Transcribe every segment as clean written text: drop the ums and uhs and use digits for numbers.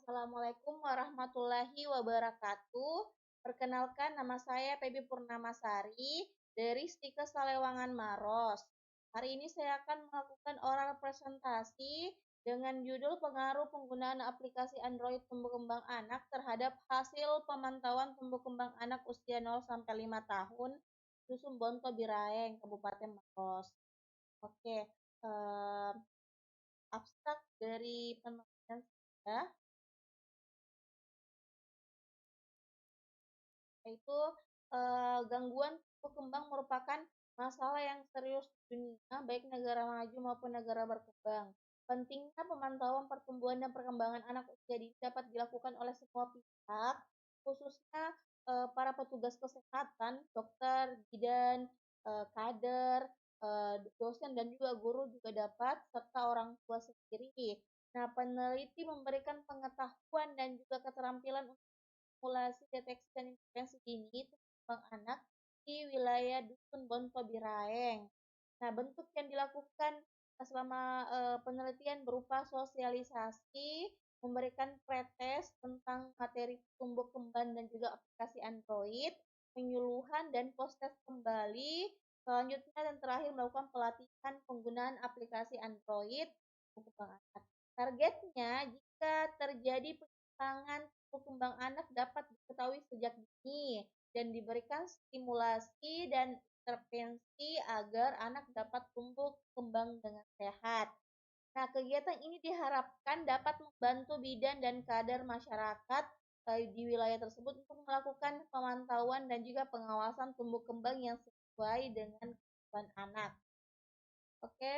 Assalamualaikum warahmatullahi wabarakatuh. Perkenalkan, nama saya Pebi Purnamasari dari Stikes Salewangan Maros. Hari ini saya akan melakukan oral presentasi dengan judul pengaruh penggunaan aplikasi Android tumbuh kembang anak terhadap hasil pemantauan tumbuh kembang anak usia 0 sampai 5 tahun Dusun Bonto Biraeng, Kabupaten Maros. Oke, eh, abstrak dari penelitian saya yaitu gangguan tumbuh kembang merupakan masalah yang serius di dunia, baik negara maju maupun negara berkembang. Pentingnya pemantauan pertumbuhan dan perkembangan anak usia dini dapat dilakukan oleh semua pihak, khususnya para petugas kesehatan, dokter, bidan, kader, dosen dan juga guru juga dapat, serta orang tua sendiri. Nah, peneliti memberikan pengetahuan dan juga keterampilan simulasi deteksi dan intervensi dini kembang anak di wilayah Dusun Bonto Biraeng. Nah, bentuk yang dilakukan selama penelitian berupa sosialisasi, memberikan pretest tentang materi tumbuh kembang dan juga aplikasi Android, penyuluhan dan post-test kembali, selanjutnya dan terakhir melakukan pelatihan penggunaan aplikasi Android tumbuh kembang anak. Targetnya, jika terjadi penyimpangan kembang anak dapat diketahui sejak dini dan diberikan stimulasi dan intervensi agar anak dapat tumbuh kembang dengan sehat. Nah, kegiatan ini diharapkan dapat membantu bidan dan kader masyarakat di wilayah tersebut untuk melakukan pemantauan dan juga pengawasan tumbuh kembang yang sesuai dengan kebutuhan anak. Oke,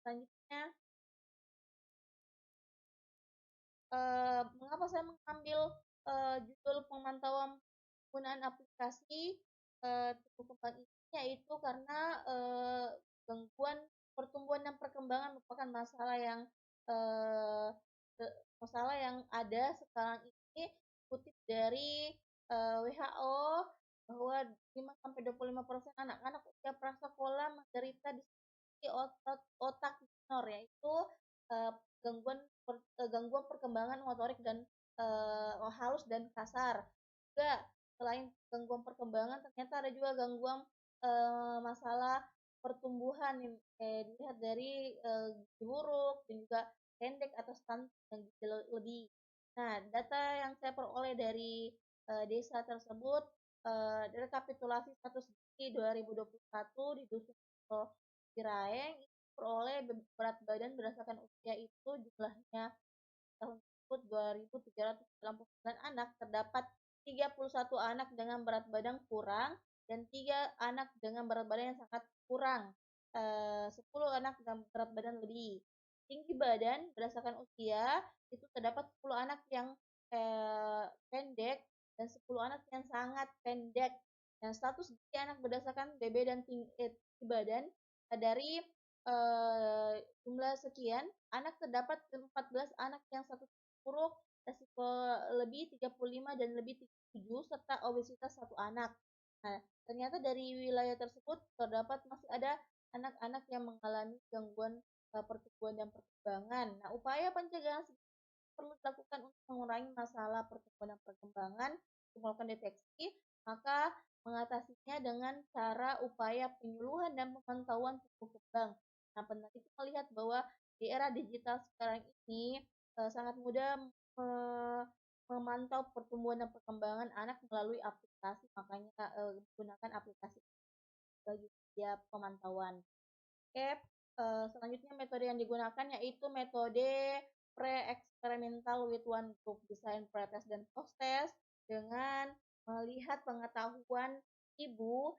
selanjutnya mengapa saya mengambil judul pemantauan penggunaan aplikasi tumbuh kembang ini, yaitu karena gangguan pertumbuhan dan perkembangan merupakan eh, masalah yang ada sekarang ini. Kutip dari WHO bahwa 5-25% anak-anak usia prasekolah menderita disfungsi otak minor, yaitu eh, gangguan gangguan perkembangan motorik dan halus dan kasar. Juga selain gangguan perkembangan, ternyata ada juga gangguan masalah pertumbuhan yang dilihat dari gizi buruk dan juga pendek atau stunting yang gizi lebih. Nah, data yang saya peroleh dari desa tersebut, rekapitulasi status gizi 2021 di Dusun Ciraeng, peroleh berat badan berdasarkan usia itu jumlahnya tahun tersebut 2.389 anak, terdapat 31 anak dengan berat badan kurang dan 3 anak dengan berat badan yang sangat kurang. 10 anak dengan berat badan lebih. Tinggi badan berdasarkan usia itu terdapat 10 anak yang pendek dan 10 anak yang sangat pendek. Dan status gizi anak berdasarkan BB dan tinggi badan dari jumlah sekian anak terdapat 14 anak yang satu buruk, resiko lebih 35 dan lebih 7 serta obesitas satu anak. Nah, ternyata dari wilayah tersebut terdapat masih ada anak-anak yang mengalami gangguan pertumbuhan dan perkembangan. Nah, upaya pencegahan perlu dilakukan untuk mengurangi masalah pertumbuhan dan perkembangan, untuk melakukan deteksi, maka mengatasinya dengan cara upaya penyuluhan dan pemantauan tumbuh kembang. Nah, peneliti melihat bahwa di era digital sekarang ini sangat mudah memantau pertumbuhan dan perkembangan anak melalui aplikasi, makanya menggunakan aplikasi bagi dia pemantauan. Oke, selanjutnya metode yang digunakan yaitu metode pre-eksperimental with one group design pretest dan post-test dengan melihat pengetahuan ibu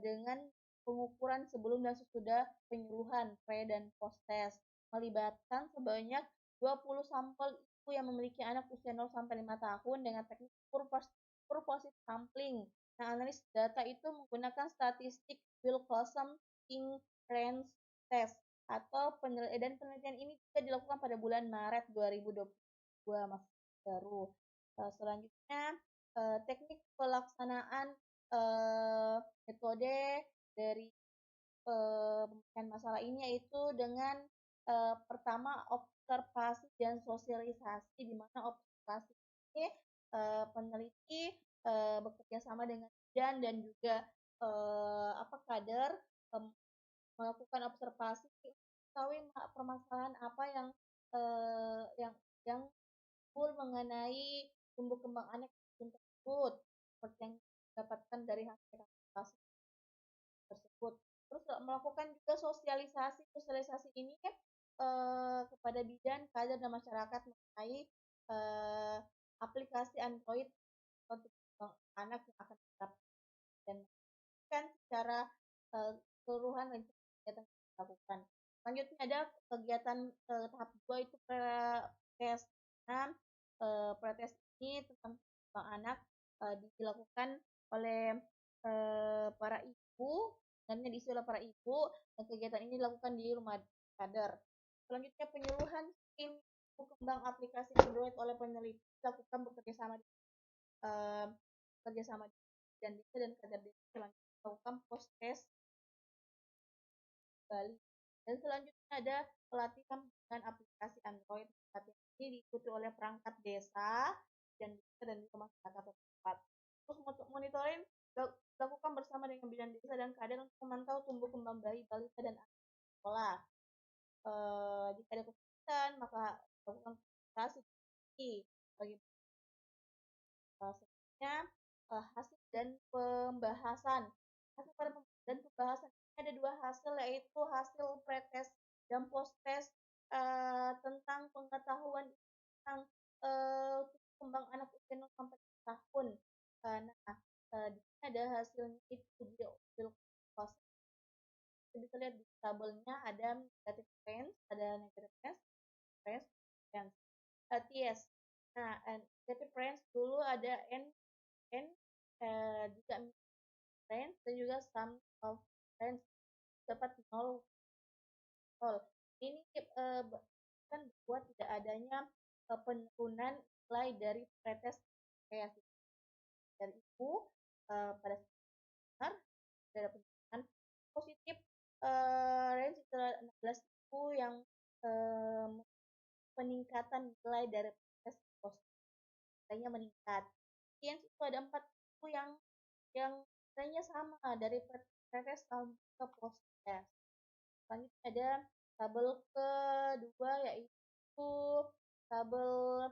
dengan pengukuran sebelum dan sesudah penyuluhan pre dan post-test, melibatkan sebanyak 20 sampel ibu yang memiliki anak usia 0 sampai 5 tahun dengan teknik purposive sampling. Nah, analis data itu menggunakan statistik Wilcoxon King Range Test atau penelitian ini juga dilakukan pada bulan Maret 2022, masih baru. Selanjutnya teknik pelaksanaan metode dari pemecahan masalah ini yaitu dengan pertama observasi dan sosialisasi, di mana observasi ini peneliti bekerja sama dengan bidan dan juga kader em, melakukan observasi mengetahui permasalahan apa yang timbul mengenai tumbuh kembang anak tersebut seperti yang didapatkan dari hasil observasi tersebut. Terus melakukan juga sosialisasi. Sosialisasi ini kepada bidan, kader dan masyarakat mengenai eh, aplikasi Android untuk anak yang akan diterapkan dan kan secara keseluruhan rencana kegiatan yang dilakukan. Selanjutnya ada kegiatan tahap 2 itu pretest. Nah, pretest ini tentang anak dilakukan oleh para ibu dan diisi oleh para ibu dan kegiatan ini dilakukan di rumah kader. Selanjutnya penyuluhan tim kembang aplikasi Android oleh peneliti dilakukan eh, bekerjasama dan desa dan kader desa. Selanjutnya melakukan post test Bali. Dan selanjutnya ada pelatihan dengan aplikasi Android. Pelatihan ini diikuti oleh perangkat desa dan juga masyarakat setempat. Terus monitoring dilakukan bersama dengan bidan desa dan kader untuk memantau tumbuh kembang bayi, balita dan anak sekolah. Jika ada kesulitan maka lakukan konsultasi bagi selanjutnya hasil dan pembahasan. Hasil dan pembahasan ini ada dua hasil, yaitu hasil pretest dan post-test tentang pengetahuan tentang kembang anak usia 0 sampai 1 tahun. Di sini ada hasilnya itu di bisa lihat di tabelnya ada negative trends, ada negative trends, TS. Nah, negative trends dulu ada N juga trends dan juga sum of trends dapat 0. Ini kan buat tidak adanya penurunan nilai dari pretest kreasi dari itu pada benar ada penurunan positif range 16.000 yang peningkatan nilai dari pretest positif nilainya meningkat. Kemudian itu ada 4.000 yang nilainya sama dari pretest sampai ke post test. Selanjutnya ada tabel kedua yaitu tabel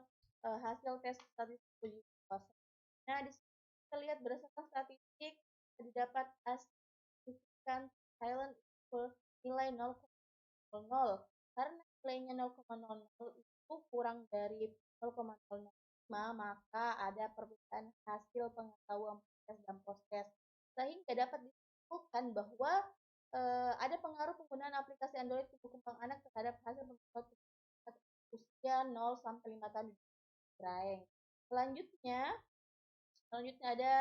hasil tes statistik uji wawasan. Nah, di sini kita lihat berdasarkan statistik didapat signifikan silent nilai 0,00 karena nilainya 0,00 itu kurang dari 0,005 maka ada perbedaan hasil pengetahuan tes dan post test sehingga dapat disimpulkan bahwa ada pengaruh penggunaan aplikasi Android untuk kembang anak terhadap hasil pengetahuan usia 0 sampai 5 tahun di Braeng. Selanjutnya ada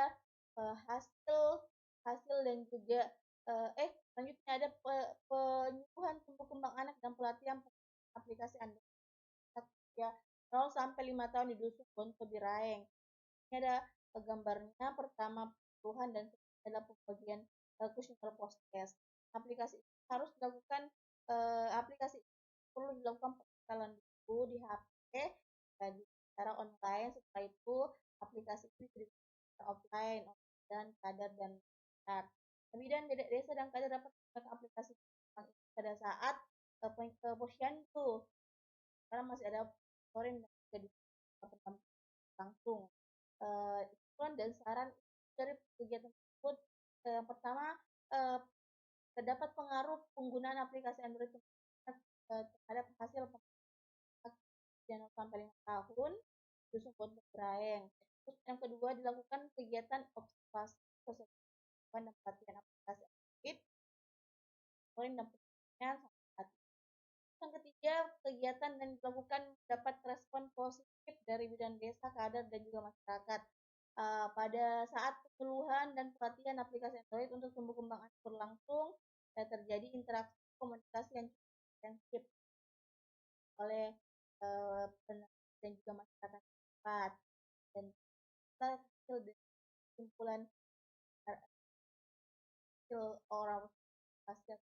hasil dan juga selanjutnya ada penyuluhan tumbuh kembang anak dan pelatihan aplikasi Android usia 0 sampai 5 tahun di Dusun Bonto Biraeng. Ini ada gambarnya, pertama penyuluhan dan adalah pembagian kuesioner post test. Aplikasi ini harus dilakukan perlu dilakukan penginstalan dulu di HP secara online. Setelah itu aplikasi ini bisa offline dan kader dan masyarakat. Kemudian desa dan kader dapat menggunakan aplikasi pada saat posyandu karena masih ada foreign dan juga di langsung. Ikutan dan saran dari kegiatan tersebut yang pertama terdapat pengaruh penggunaan aplikasi Android terhadap hasil yang sampai 5 tahun dusun Pondok Braeng. Terus yang kedua dilakukan kegiatan observasi sosial dan pelatihan aplikasi Android, poin dan penelitian sampai. Yang ketiga kegiatan dan dilakukan dapat respon positif dari bidan desa, kader dan juga masyarakat. Pada saat penyuluhan dan pelatihan aplikasi Android untuk tumbuh kembang anak berlangsung, terjadi interaksi komunikasi yang intensif oleh dan juga masyarakat setempat dan kita hasil dari kesimpulan hasil orang hasil